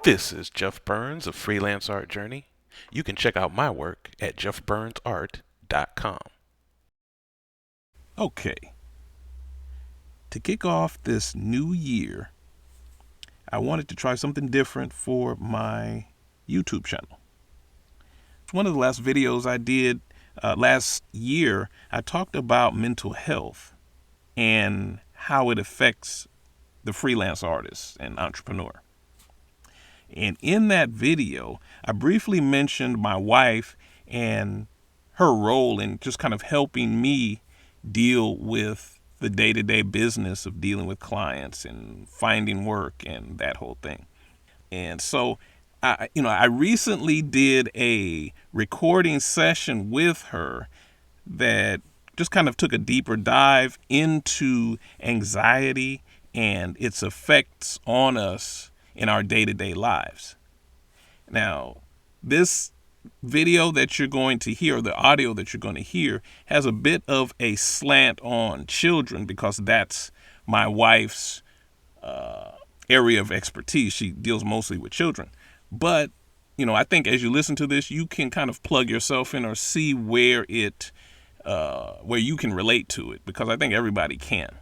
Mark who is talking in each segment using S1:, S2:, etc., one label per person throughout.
S1: This is Jeff Burns of Freelance Art Journey. You can check out my work at jeffburnsart.com.
S2: Okay, to kick off this new year, I wanted to try something different for my YouTube channel. One of the last videos I did last year, I talked about mental health and how it affects the freelance artist and entrepreneur. And in that video, I briefly mentioned my wife and her role in just kind of helping me deal with the day-to-day business of dealing with clients and finding work and that whole thing. And so I recently did a recording session with her that just kind of took a deeper dive into anxiety and its effects on us in our day-to-day lives. Now, this video that you're going to hear, the audio that you're going to hear, has a bit of a slant on children because that's my wife's area of expertise. She deals mostly with children. But, I think as you listen to this, you can kind of plug yourself in or see where you can relate to it, because I think everybody can.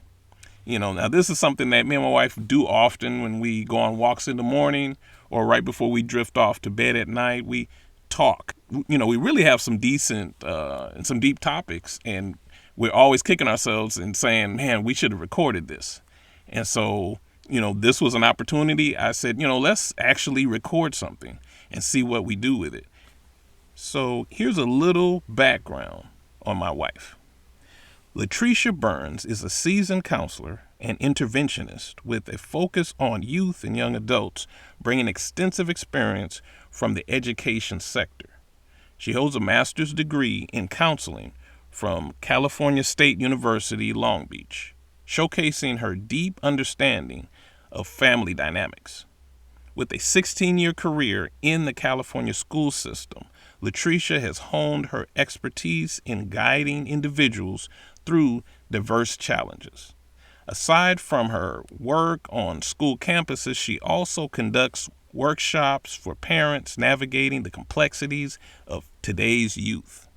S2: Now this is something that me and my wife do often when we go on walks in the morning or right before we drift off to bed at night. We talk. We really have some decent and some deep topics, and we're always kicking ourselves and saying, man, we should have recorded this. And so, this was an opportunity. I said, let's actually record something and see what we do with it. So here's a little background on my wife. Latricia Burns is a seasoned counselor and interventionist with a focus on youth and young adults, bringing extensive experience from the education sector. She holds a master's degree in counseling from California State University, Long Beach, showcasing her deep understanding of family dynamics. With a 16-year career in the California school system, Latricia has honed her expertise in guiding individuals through diverse challenges. Aside from her work on school campuses, she also conducts workshops for parents navigating the complexities of today's youth.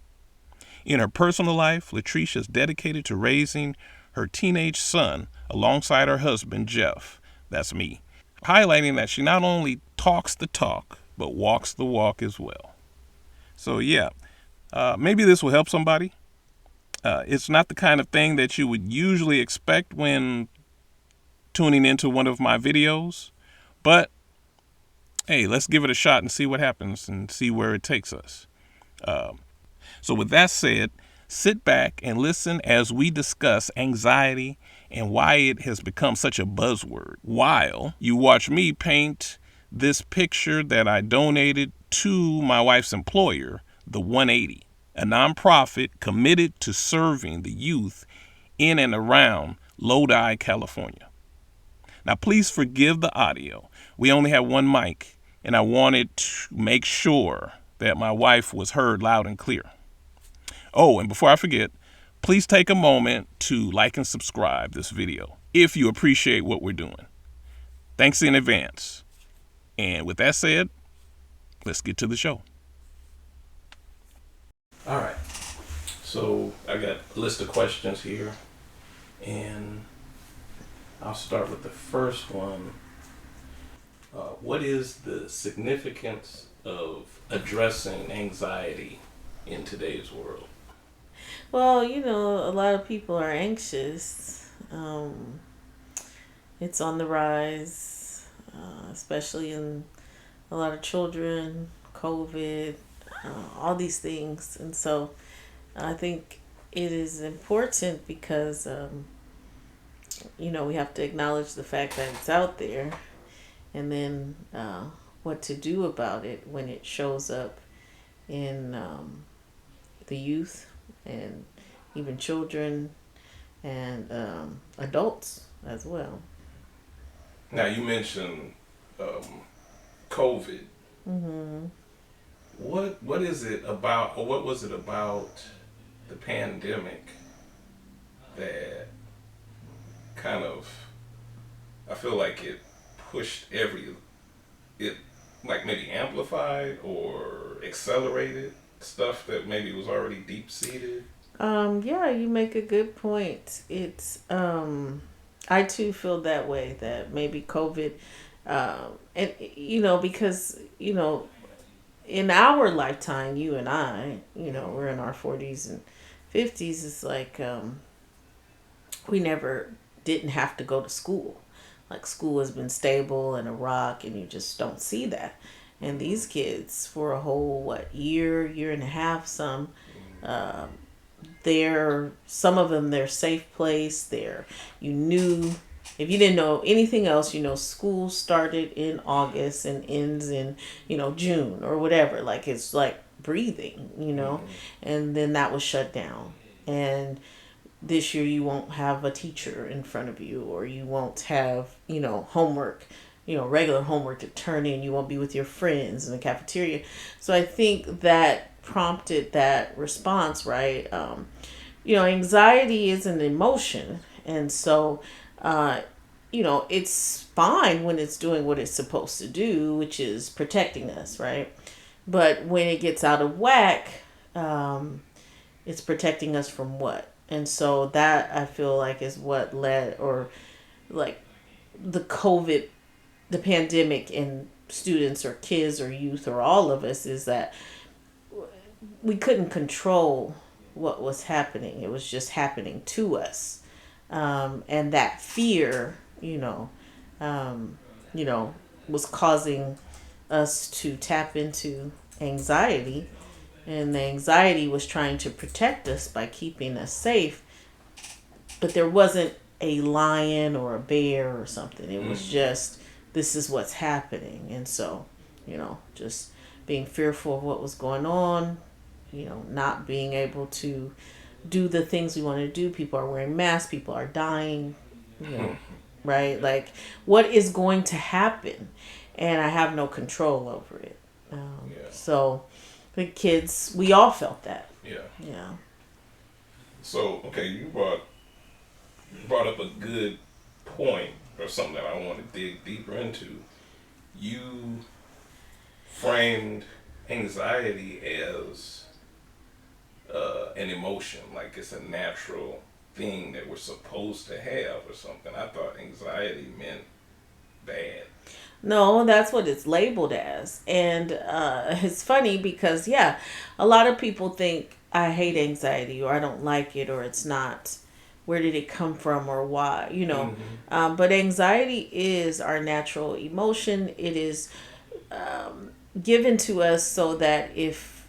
S2: In her personal life, Latricia is dedicated to raising her teenage son alongside her husband, Jeff, that's me, highlighting that she not only talks the talk, but walks the walk as well. So maybe this will help somebody. It's not the kind of thing that you would usually expect when tuning into one of my videos, but hey, let's give it a shot and see what happens and see where it takes us. So with that said, sit back and listen as we discuss anxiety and why it has become such a buzzword, while you watch me paint this picture that I donated to my wife's employer, the 180, a nonprofit committed to serving the youth in and around Lodi, California. Now, please forgive the audio. We only have one mic, and I wanted to make sure that my wife was heard loud and clear. Oh, and before I forget, please take a moment to like and subscribe this video if you appreciate what we're doing. Thanks in advance. And with that said, let's get to the show. All right. So I got a list of questions here, and I'll start with the first one. What is the significance of addressing anxiety in today's world?
S3: Well, a lot of people are anxious. It's on the rise, especially in a lot of children, COVID, all these things. And so I think it is important because, we have to acknowledge the fact that it's out there, and then what to do about it when it shows up in the youth and even children and adults as well.
S2: Now, you mentioned COVID.
S3: Mm-hmm.
S2: What is it about, or what was it about the pandemic that kind of, I feel like it pushed it like maybe amplified or accelerated stuff that maybe was already deep seated?
S3: Yeah, you make a good point. I too feel that way that maybe COVID, and because in our lifetime, you and I, we're in our 40s and 50s. It's like we never didn't have to go to school. Like school has been stable and a rock, and you just don't see that. And these kids, for a whole year and a half, uh, they're some of them their safe place. You knew if you didn't know anything else, school started in August and ends in June or whatever. Like it's like breathing, and then that was shut down. And this year you won't have a teacher in front of you, or you won't have homework, regular homework to turn in. You won't be with your friends in the cafeteria. So I think that prompted that response, right? Anxiety is an emotion, and so it's fine when it's doing what it's supposed to do, which is protecting us, right? But when it gets out of whack, um, it's protecting us from what? And so that I feel like is what led, or like the COVID, the pandemic in students or kids or youth or all of us, is that we couldn't control what was happening. It was just happening to us. And that fear, um, you know, was causing us to tap into anxiety, and the anxiety was trying to protect us by keeping us safe. But there wasn't a lion or a bear or something. It was just, this is what's happening. And so, just being fearful of what was going on, not being able to do the things we want to do. People are wearing masks, people are dying, right? Like, what is going to happen? And I have no control over it.
S2: Yeah.
S3: So, the kids, we all felt that.
S2: Yeah.
S3: Yeah.
S2: So okay, you brought up a good point, or something that I want to dig deeper into. You framed anxiety as an emotion, like it's a natural thing that we're supposed to have or something. I thought anxiety meant bad.
S3: No, that's what it's labeled as. And it's funny because, yeah, a lot of people think I hate anxiety, or I don't like it, or it's not. Where did it come from, or why? But anxiety is our natural emotion. It is given to us so that if,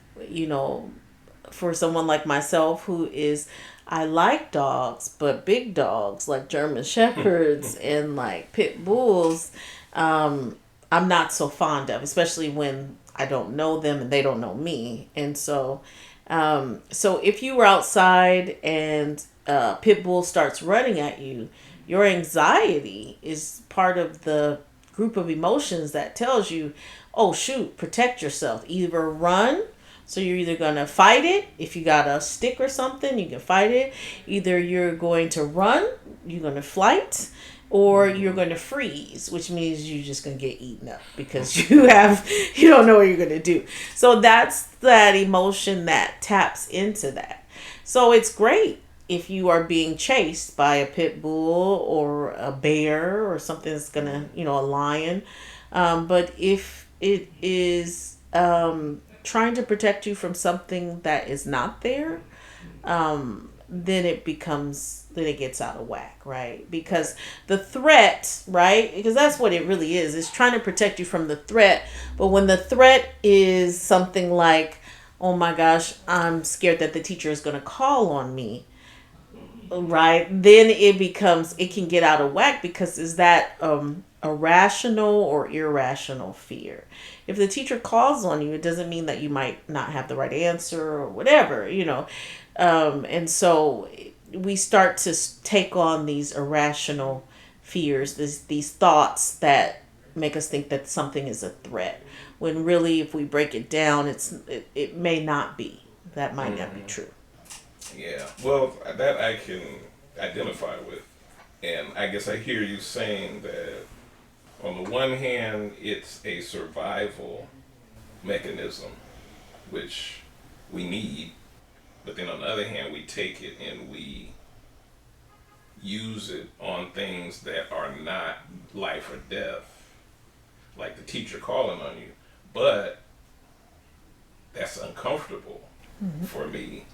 S3: for someone like myself who is, I like dogs, but big dogs like German Shepherds and like pit bulls, I'm not so fond of, especially when I don't know them and they don't know me. And so if you were outside and pit bull starts running at you, your anxiety is part of the group of emotions that tells you, oh shoot, protect yourself. Either run, so you're either going to fight it. If you got a stick or something, you can fight it. Either you're going to run, you're going to flight, or you're going to freeze, which means you're just going to get eaten up because you don't know what you're going to do. So that's that emotion that taps into that. So it's great if you are being chased by a pit bull or a bear or something that's going to, a lion. But if it is trying to protect you from something that is not there, then it gets out of whack, right? Because the threat, right? Because that's what it really is. It's trying to protect you from the threat. But when the threat is something like, oh my gosh, I'm scared that the teacher is going to call on me, right? Then it can get out of whack, because is that a rational or irrational fear? If the teacher calls on you, it doesn't mean that you might not have the right answer or whatever, and so we start to take on these irrational fears, these thoughts that make us think that something is a threat, when really, if we break it down, it may not be. That might not be true.
S2: Yeah. Well, that I can identify with, and I guess I hear you saying that On the one hand, it's a survival mechanism, which we need, but then on the other hand, we take it and we use it on things that are not life or death, like the teacher calling on you. But that's uncomfortable for me.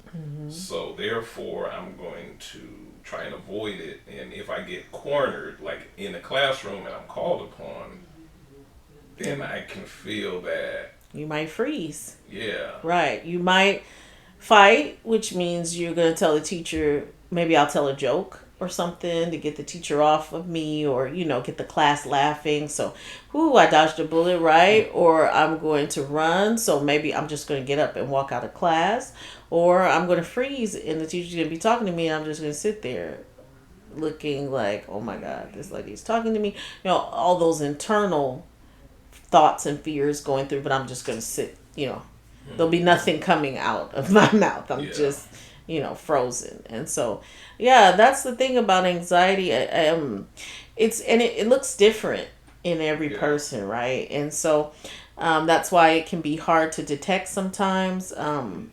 S2: So therefore, I'm going to try and avoid it. And if I get cornered, like in the classroom, and I'm called upon, then I can feel that,
S3: You might freeze.
S2: yeah,
S3: Right. You might fight, which means you're going to tell the teacher, maybe I'll tell a joke or something to get the teacher off of me, or, get the class laughing. So, I dodged a bullet, right? Or I'm going to run. So maybe I'm just going to get up and walk out of class. Or I'm going to freeze and the teacher's going to be talking to me and I'm just going to sit there looking like, oh my God, this lady's talking to me. All those internal thoughts and fears going through, but I'm just going to sit, there'll be nothing coming out of my mouth. I'm
S2: yeah,
S3: just, frozen. And so, yeah, that's the thing about anxiety. It looks different in every
S2: yeah,
S3: person, right? And so, that's why it can be hard to detect sometimes.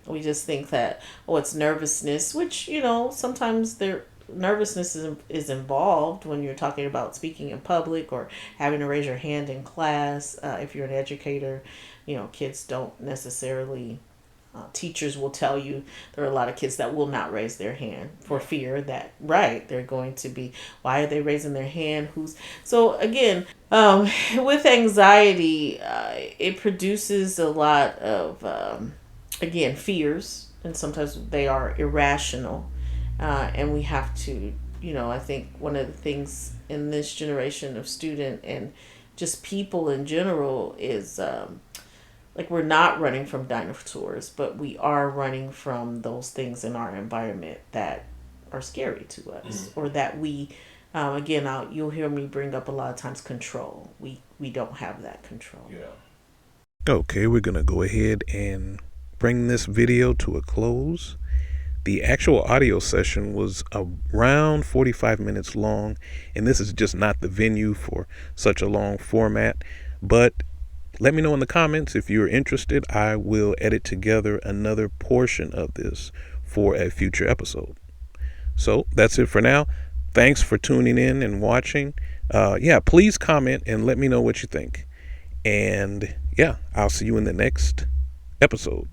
S3: We just think that, oh, it's nervousness, which, sometimes nervousness is involved when you're talking about speaking in public or having to raise your hand in class. If you're an educator, kids don't necessarily. Teachers will tell you there are a lot of kids that will not raise their hand for fear that, right, they're going to be, why are they raising their hand? So again, with anxiety, it produces a lot of, again, fears, and sometimes they are irrational. And we have to, I think one of the things in this generation of student and just people in general is, like, we're not running from dinosaurs, but we are running from those things in our environment that are scary to us, or that we, again, you'll hear me bring up a lot of times control. We don't have that control.
S2: yeah.
S4: Okay, we're going to go ahead and bring this video to a close. The actual audio session was around 45 minutes long, and this is just not the venue for such a long format. But let me know in the comments if you're interested. I will edit together another portion of this for a future episode. So that's it for now. Thanks for tuning in and watching. Please comment and let me know what you think. And yeah, I'll see you in the next episode.